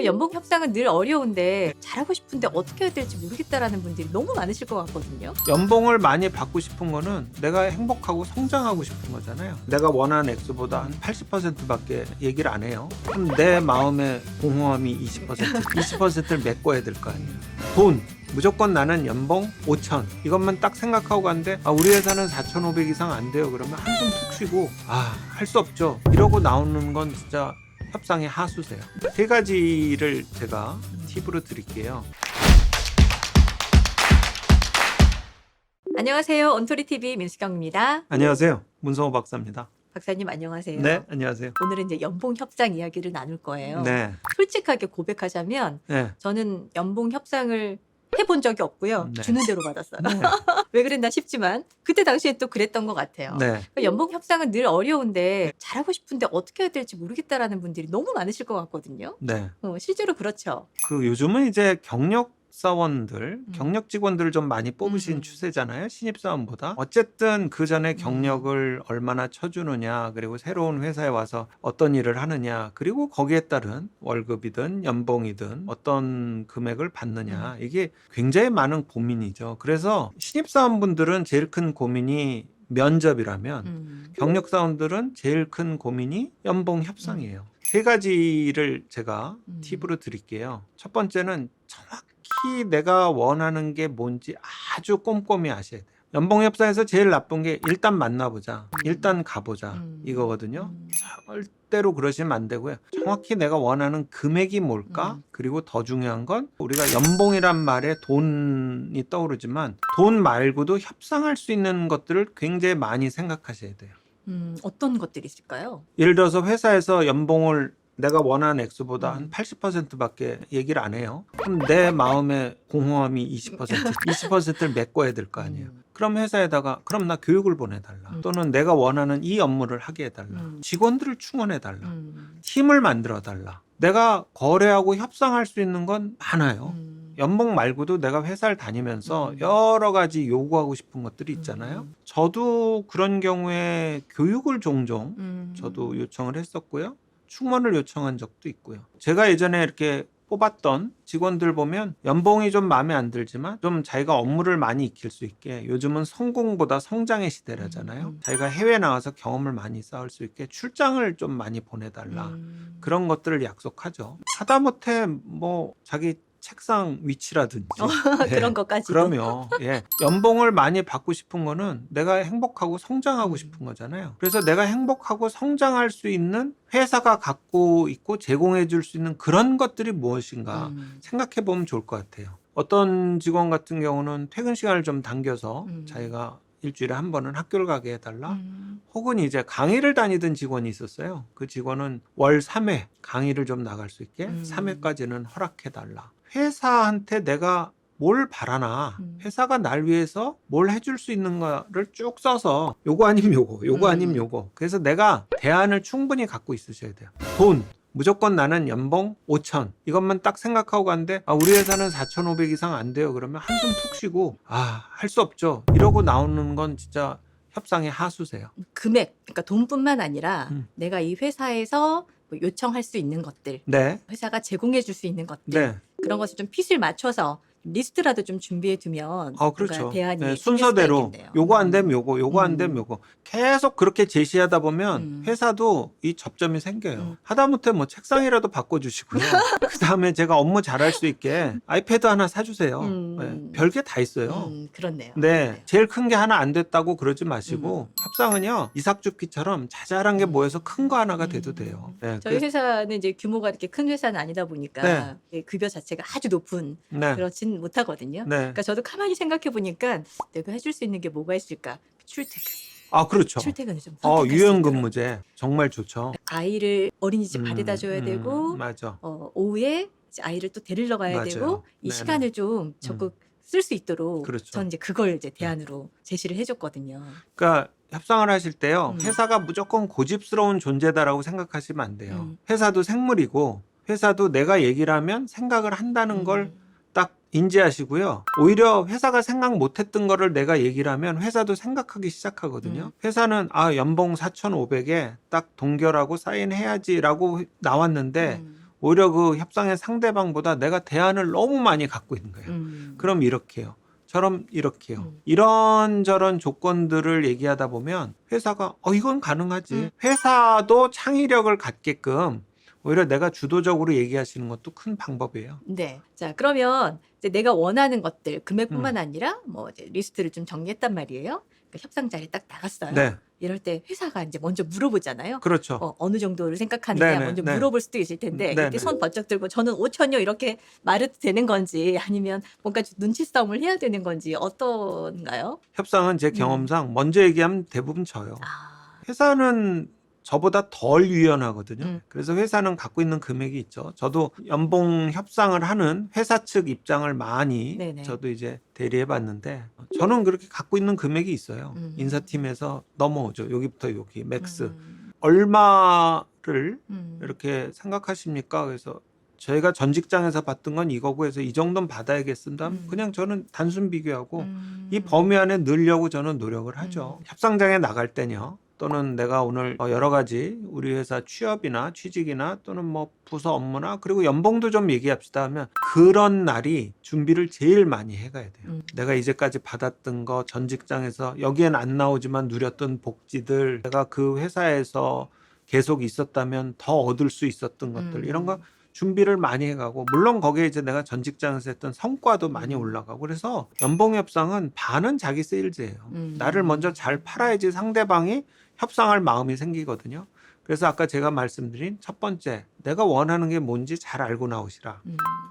연봉 협상은 늘 어려운데 잘하고 싶은데 어떻게 해야 될지 모르겠다라는 분들이 너무 많으실 것 같거든요. 연봉을 많이 받고 싶은 거는 내가 행복하고 성장하고 싶은 거잖아요. 내가 원하는 액수보다 한 80%밖에 얘기를 안 해요. 그럼 내 마음의 공허함이 20%를 메꿔야 될 거 아니에요. 돈 무조건 나는 연봉 5천 이것만 딱 생각하고 갔는데 우리 회사는 4,500 이상 안 돼요. 그러면 한숨 푹 쉬고 할 수 없죠. 이러고 나오는 건 진짜 협상의 하수세요. 세 가지를 제가 팁으로 드릴게요. 안녕하세요. 언토리TV 민수경입니다. 안녕하세요. 문성호 박사입니다. 박사님 안녕하세요. 네, 안녕하세요. 오늘은 이제 연봉 협상 이야기를 나눌 거예요. 네, 솔직하게 고백하자면 네, 저는 연봉 협상을 해본 적이 없고요. 네. 주는 대로 받았어요. 네. 왜 그랬나 싶지만 그때 당시에 또 그랬던 것 같아요. 네. 연봉 협상은 늘 어려운데 잘하고 싶은데 어떻게 해야 될지 모르겠다라는 분들이 너무 많으실 것 같거든요. 네. 실제로 그렇죠. 요즘은 이제 경력 사원들, 경력 직원들을 좀 많이 뽑으신 음. 추세잖아요. 신입 사원보다. 어쨌든 그 전에 경력을 얼마나 쳐주느냐, 그리고 새로운 회사에 와서 어떤 일을 하느냐, 그리고 거기에 따른 월급이든 연봉이든 어떤 금액을 받느냐, 이게 굉장히 많은 고민이죠. 그래서 신입 사원분들은 제일 큰 고민이 면접이라면 경력 사원들은 제일 큰 고민이 연봉 협상이에요. 세 가지를 제가 팁으로 드릴게요. 첫 번째는 정확히 내가 원하는 게 뭔지 아주 꼼꼼히 아셔야 돼요. 연봉 협상에서 제일 나쁜 게 일단 만나보자, 일단 가보자 이거거든요. 절대로 그러시면 안 되고요. 정확히 내가 원하는 금액이 뭘까? 그리고 더 중요한 건 우리가 연봉이란 말에 돈이 떠오르지만 돈 말고도 협상할 수 있는 것들을 굉장히 많이 생각하셔야 돼요. 어떤 것들이 있을까요? 예를 들어서 회사에서 연봉을 내가 원하는 액수보다 한 80%밖에 얘기를 안 해요. 그럼 내 마음의 공허함이 20%를 메꿔야 될 거 아니에요. 그럼 회사에다가 그럼 나 교육을 보내달라. 또는 내가 원하는 이 업무를 하게 해달라. 직원들을 충원해달라. 팀을 만들어달라. 내가 거래하고 협상할 수 있는 건 많아요. 연봉 말고도 내가 회사를 다니면서 여러 가지 요구하고 싶은 것들이 있잖아요. 저도 그런 경우에 교육을 종종 저도 요청을 했었고요. 충원을 요청한 적도 있고요. 제가 예전에 이렇게 뽑았던 직원들 보면 연봉이 좀 마음에 안 들지만 좀 자기가 업무를 많이 익힐 수 있게, 요즘은 성공보다 성장의 시대라잖아요. 자기가 해외 나가서 경험을 많이 쌓을 수 있게 출장을 좀 많이 보내달라. 그런 것들을 약속하죠. 하다못해 뭐 자기 책상 위치라든지 그런 것까지도. 그럼요. 연봉을 많이 받고 싶은 거는 내가 행복하고 성장하고 싶은 거잖아요. 그래서 내가 행복하고 성장할 수 있는 회사가 갖고 있고 제공해 줄 수 있는 그런 것들이 무엇인가 생각해 보면 좋을 것 같아요. 어떤 직원 같은 경우는 퇴근 시간을 좀 당겨서 자기가 일주일에 한 번은 학교를 가게 해달라. 혹은 이제 강의를 다니던 직원이 있었어요. 그 직원은 월 3회 강의를 좀 나갈 수 있게 3회까지는 허락해달라. 회사한테 내가 뭘 바라나, 회사가 날 위해서 뭘 해줄 수 있는 거를 쭉 써서 요거 아니면 요거, 요거 아니면 요거. 그래서 내가 대안을 충분히 갖고 있으셔야 돼요. 돈 무조건 나는 연봉 5천 이것만 딱 생각하고 갔는데 우리 회사는 4,500 이상 안 돼요. 그러면 한숨 푹 쉬고 할 수 없죠. 이러고 나오는 건 진짜 협상의 하수세요. 금액, 그러니까 돈뿐만 아니라 내가 이 회사에서 뭐 요청할 수 있는 것들, 네, 회사가 제공해 줄 수 있는 것들, 네. 그런 것을 좀 핏을 맞춰서 리스트라도 좀 준비해 두면 그렇죠. 대안이 생길 순서대로 수가 있겠네요. 요거 안 되면 요거, 요거 안 되면 요거 계속 그렇게 제시하다 보면 회사도 이 접점이 생겨요. 하다못해 뭐 책상이라도 바꿔주시고요. 그 다음에 제가 업무 잘할 수 있게 아이패드 하나 사주세요. 별게 다 있어요. 그렇네요. 네, 제일 큰 게 하나 안 됐다고 그러지 마시고 협상은요 이삭죽기처럼 자잘한 게 모여서 큰 거 하나가 돼도 돼요. 네, 저희 회사는 이제 규모가 이렇게 큰 회사는 아니다 보니까 급여 자체가 아주 높은 그렇진 못하거든요. 그러니까 저도 가만히 생각해 보니까 내가 해줄 수 있는 게 뭐가 있을까? 출퇴근. 그렇죠. 출퇴근을 좀 선택할 수 유연근무제 정말 좋죠. 아이를 어린이집 바래다 줘야 되고 맞아. 오후에 이제 아이를 또 데리러 가야 맞아요. 되고 이 네네. 시간을 좀 적극 쓸 수 있도록 그렇죠. 전 이제 그걸 이제 대안으로 제시를 해줬거든요. 그러니까 협상을 하실 때요 회사가 무조건 고집스러운 존재다라고 생각하시면 안 돼요. 회사도 생물이고 회사도 내가 얘기를 하면 생각을 한다는 걸 딱 인지하시고요. 오히려 회사가 생각 못했던 거를 내가 얘기를 하면 회사도 생각하기 시작하거든요. 회사는 연봉 4,500에 딱 동결하고 사인해야지라고 나왔는데 오히려 그 협상의 상대방보다 내가 대안을 너무 많이 갖고 있는 거예요. 그럼 이렇게 해요. 저럼 이렇게 해요. 이런저런 조건들을 얘기하다 보면 회사가 이건 가능하지. 회사도 창의력을 갖게끔 오히려 내가 주도적으로 얘기하시는 것도 큰 방법이에요. 네. 자, 그러면 이제 내가 원하는 것들, 금액뿐만 아니라 뭐 이제 리스트를 좀 정리했단 말이에요. 그 협상 자리에 딱 나갔어요. 네. 이럴 때 회사가 이제 먼저 물어보잖아요. 그렇죠. 어느 정도를 생각하느냐 네네, 먼저 네. 물어볼 수도 있을 텐데 네네. 이때 손 번쩍 들고 저는 5천요 이렇게 말해도 되는 건지 아니면 뭔가 눈치 싸움을 해야 되는 건지 어떤가요? 협상은 제 경험상 먼저 얘기하면 대부분 져요. 아, 회사는 저보다 덜 유연하거든요. 그래서 회사는 갖고 있는 금액이 있죠. 저도 연봉 협상을 하는 회사 측 입장을 많이 네네. 저도 이제 대리해 봤는데 저는 그렇게 갖고 있는 금액이 있어요. 인사팀에서 넘어오죠. 여기부터 여기 맥스. 얼마를 이렇게 생각하십니까? 그래서 저희가 전 직장에서 받던 건 이거고 해서 이 정도는 받아야겠습니다. 그냥 저는 단순 비교하고 이 범위 안에 넣으려고 저는 노력을 하죠. 협상장에 나갈 때요. 또는 내가 오늘 여러 가지 우리 회사 취업이나 취직이나 또는 뭐 부서 업무나 그리고 연봉도 좀 얘기합시다 하면 그런 날이 준비를 제일 많이 해가야 돼요. 내가 이제까지 받았던 거 전 직장에서 여기엔 안 나오지만 누렸던 복지들 내가 그 회사에서 계속 있었다면 더 얻을 수 있었던 것들 이런 거 준비를 많이 해가고 물론 거기에 이제 내가 전 직장에서 했던 성과도 많이 올라가고 그래서 연봉 협상은 반은 자기 세일즈예요. 나를 먼저 잘 팔아야지 상대방이 협상할 마음이 생기거든요. 그래서 아까 제가 말씀드린 첫 번째, 내가 원하는 게 뭔지 잘 알고 나오시라.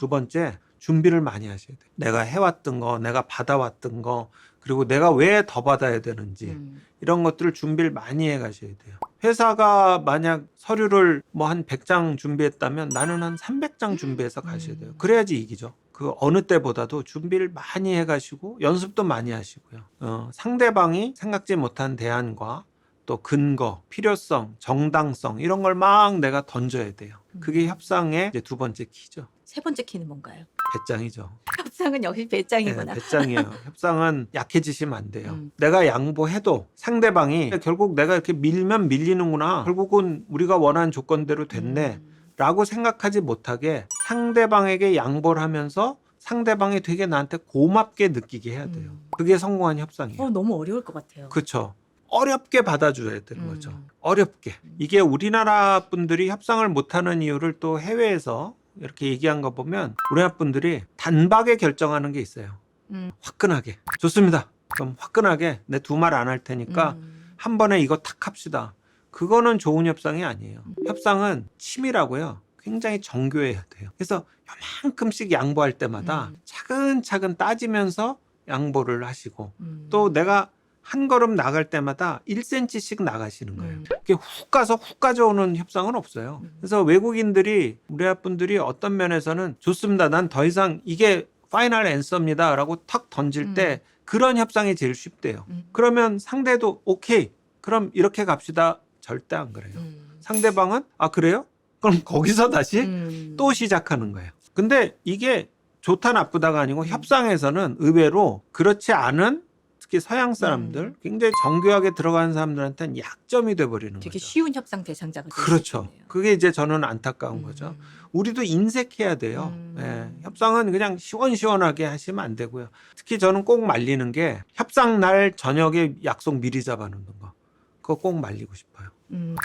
두 번째, 준비를 많이 하셔야 돼요. 내가 해왔던 거, 내가 받아왔던 거, 그리고 내가 왜 더 받아야 되는지 이런 것들을 준비를 많이 해 가셔야 돼요. 회사가 만약 서류를 뭐 한 100장 준비했다면 나는 한 300장 준비해서 가셔야 돼요. 그래야지 이기죠. 그 어느 때보다도 준비를 많이 해 가시고 연습도 많이 하시고요. 상대방이 생각지 못한 대안과 또 근거, 필요성, 정당성 이런 걸 막 내가 던져야 돼요. 그게 협상의 이제 두 번째 키죠. 세 번째 키는 뭔가요? 배짱이죠. 협상은 역시 배짱이구나. 네, 배짱이에요. 협상은 약해지시면 안 돼요. 내가 양보해도 상대방이 결국 내가 이렇게 밀면 밀리는구나. 결국은 우리가 원하는 조건대로 됐네. 라고 생각하지 못하게 상대방에게 양보를 하면서 상대방이 되게 나한테 고맙게 느끼게 해야 돼요. 그게 성공한 협상이에요. 너무 어려울 것 같아요. 그렇죠. 어렵게 받아줘야 되는 거죠. 어렵게. 이게 우리나라 분들이 협상을 못하는 이유를 또 해외에서 이렇게 얘기한 거 보면 우리나라 분들이 단박에 결정하는 게 있어요. 화끈하게. 좋습니다. 그럼 화끈하게 내 두 말 안 할 테니까 한 번에 이거 탁 합시다. 그거는 좋은 협상이 아니에요. 협상은 치밀하고요. 굉장히 정교해야 돼요. 그래서 요만큼씩 양보할 때마다 차근차근 따지면서 양보를 하시고 또 내가 한 걸음 나갈 때마다 1cm씩 나가시는 거예요. 그게 훅 가서 훅 가져오는 협상은 없어요. 그래서 외국인들이 우리나라 분들이 어떤 면에서는 좋습니다. 난 더 이상 이게 파이널 앤서입니다. 라고 탁 던질 때 그런 협상이 제일 쉽대요. 그러면 상대도 오케이. 그럼 이렇게 갑시다. 절대 안 그래요. 상대방은 그래요? 그럼 거기서 다시 또 시작하는 거예요. 근데 이게 좋다 나쁘다가 아니고 협상에서는 의외로 그렇지 않은 특히 서양 사람들 굉장히 정교하게 들어가는 사람들한테는 약점이 돼버리는 되게 거죠. 쉬운 협상 대상자가 될수 그렇죠. 있겠네요. 그게 이제 저는 안타까운 거죠. 우리도 인색해야 돼요. 예, 협상은 그냥 시원시원하게 하시면 안 되고요. 특히 저는 꼭 말리는 게 협상 날 저녁에 약속 미리 잡아놓는 거. 그거 꼭 말리고 싶어요.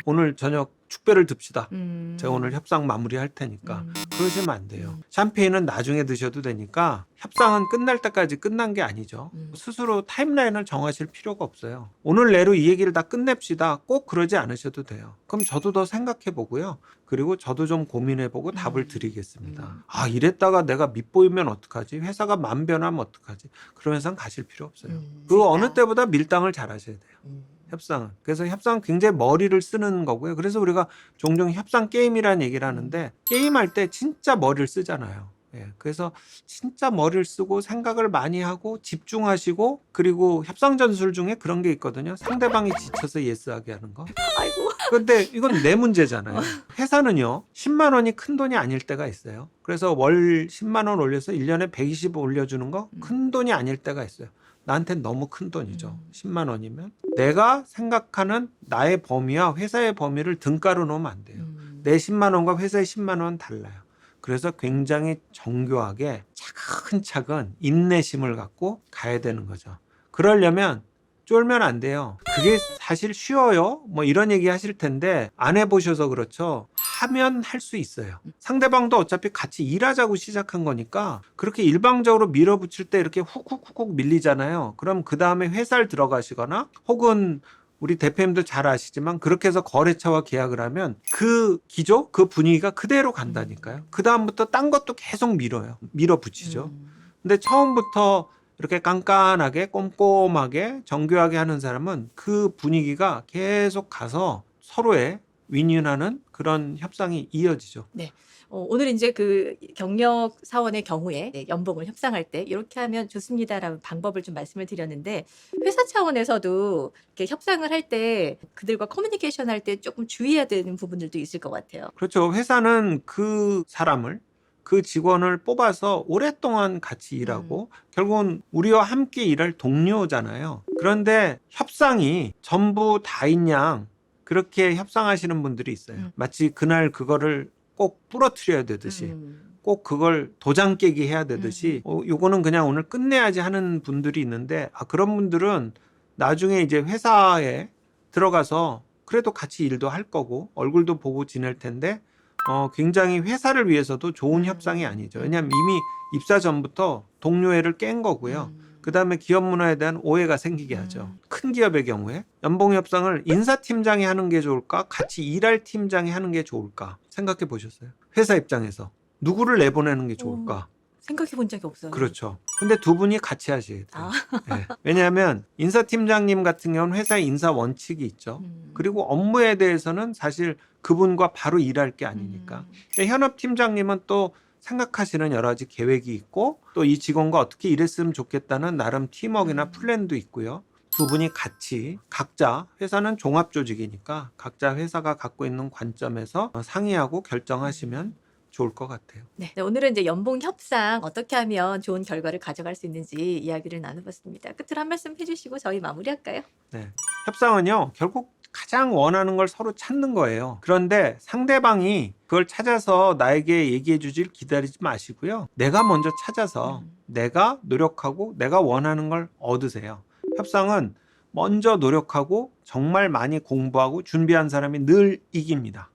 오늘 저녁 축배를 듭시다. 제가 오늘 협상 마무리할 테니까. 그러시면 안 돼요. 샴페인은 나중에 드셔도 되니까 협상은 끝날 때까지 끝난 게 아니죠. 스스로 타임라인을 정하실 필요가 없어요. 오늘 내로 이 얘기를 다 끝냅시다. 꼭 그러지 않으셔도 돼요. 그럼 저도 더 생각해 보고요. 그리고 저도 좀 고민해 보고 답을 드리겠습니다. 이랬다가 내가 밑보이면 어떡하지? 회사가 맘 변하면 어떡하지? 그러면서 가실 필요 없어요. 그 어느 때보다 밀당을 잘 하셔야 돼요. 협상은. 그래서 협상은 굉장히 머리를 쓰는 거고요. 그래서 우리가 종종 협상 게임이라는 얘기를 하는데 게임할 때 진짜 머리를 쓰잖아요. 예, 그래서 진짜 머리를 쓰고 생각을 많이 하고 집중하시고 그리고 협상 전술 중에 그런 게 있거든요. 상대방이 지쳐서 예스하게 하는 거. 아이고. 근데 이건 내 문제잖아요. 회사는요. 10만 원이 큰 돈이 아닐 때가 있어요. 그래서 월 10만 원 올려서 1년에 120 올려주는 거 큰 돈이 아닐 때가 있어요. 나한테는 너무 큰 돈이죠. 10만 원이면. 내가 생각하는 나의 범위와 회사의 범위를 등가로 놓으면 안 돼요. 내 10만 원과 회사의 10만 원은 달라요. 그래서 굉장히 정교하게 차근차근 인내심을 갖고 가야 되는 거죠. 그러려면 쫄면 안 돼요. 그게 사실 쉬워요? 뭐 이런 얘기 하실 텐데 안 해보셔서 그렇죠. 하면 할 수 있어요. 상대방도 어차피 같이 일하자고 시작한 거니까 그렇게 일방적으로 밀어붙일 때 이렇게 훅훅훅 밀리잖아요. 그럼 그 다음에 회사를 들어가시거나 혹은 우리 대표님도 잘 아시지만 그렇게 해서 거래처와 계약을 하면 그 기조, 그 분위기가 그대로 간다니까요. 그 다음부터 딴 것도 계속 밀어붙이죠. 근데 처음부터 이렇게 깐깐하게 꼼꼼하게 정교하게 하는 사람은 그 분위기가 계속 가서 서로의 윈윈하는 그런 협상이 이어지죠. 네. 오늘 이제 그 경력 사원의 경우에 연봉을 협상할 때 이렇게 하면 좋습니다라는 방법을 좀 말씀을 드렸는데 회사 차원에서도 이렇게 협상을 할 때 그들과 커뮤니케이션 할 때 조금 주의해야 되는 부분들도 있을 것 같아요. 그렇죠. 회사는 그 사람을 그 직원을 뽑아서 오랫동안 같이 일하고 결국은 우리와 함께 일할 동료잖아요. 그런데 협상이 전부 다인 양 그렇게 협상하시는 분들이 있어요. 마치 그날 그거를 꼭 부러뜨려야 되듯이 꼭 그걸 도장 깨기 해야 되듯이 요거는 그냥 오늘 끝내야지 하는 분들이 있는데 그런 분들은 나중에 이제 회사에 들어가서 그래도 같이 일도 할 거고 얼굴도 보고 지낼 텐데 굉장히 회사를 위해서도 좋은 협상이 아니죠. 왜냐하면 이미 입사 전부터 동료애를 깬 거고요. 그 다음에 기업 문화에 대한 오해가 생기게 하죠. 큰 기업의 경우에 연봉 협상을 인사팀장이 하는 게 좋을까? 같이 일할 팀장이 하는 게 좋을까? 생각해 보셨어요? 회사 입장에서 누구를 내보내는 게 좋을까? 생각해 본 적이 없어요. 그렇죠. 근데 두 분이 같이 하셔야 돼요. 네. 왜냐하면 인사팀장님 같은 경우는 회사의 인사 원칙이 있죠. 그리고 업무에 대해서는 사실 그분과 바로 일할 게 아니니까. 현업팀장님은 또 생각하시는 여러 가지 계획이 있고 또 이 직원과 어떻게 일했으면 좋겠다는 나름 팀워크나 플랜도 있고요. 두 분이 같이 각자 회사는 종합조직이니까 각자 회사가 갖고 있는 관점에서 상의하고 결정하시면 좋을 것 같아요. 네, 오늘은 이제 연봉 협상 어떻게 하면 좋은 결과를 가져갈 수 있는지 이야기를 나눠봤습니다. 끝으로 한 말씀 해주시고 저희 마무리할까요? 네, 협상은요 결국 가장 원하는 걸 서로 찾는 거예요. 그런데 상대방이 그걸 찾아서 나에게 얘기해 주길 기다리지 마시고요. 내가 먼저 찾아서 내가 노력하고 내가 원하는 걸 얻으세요. 협상은 먼저 노력하고 정말 많이 공부하고 준비한 사람이 늘 이깁니다.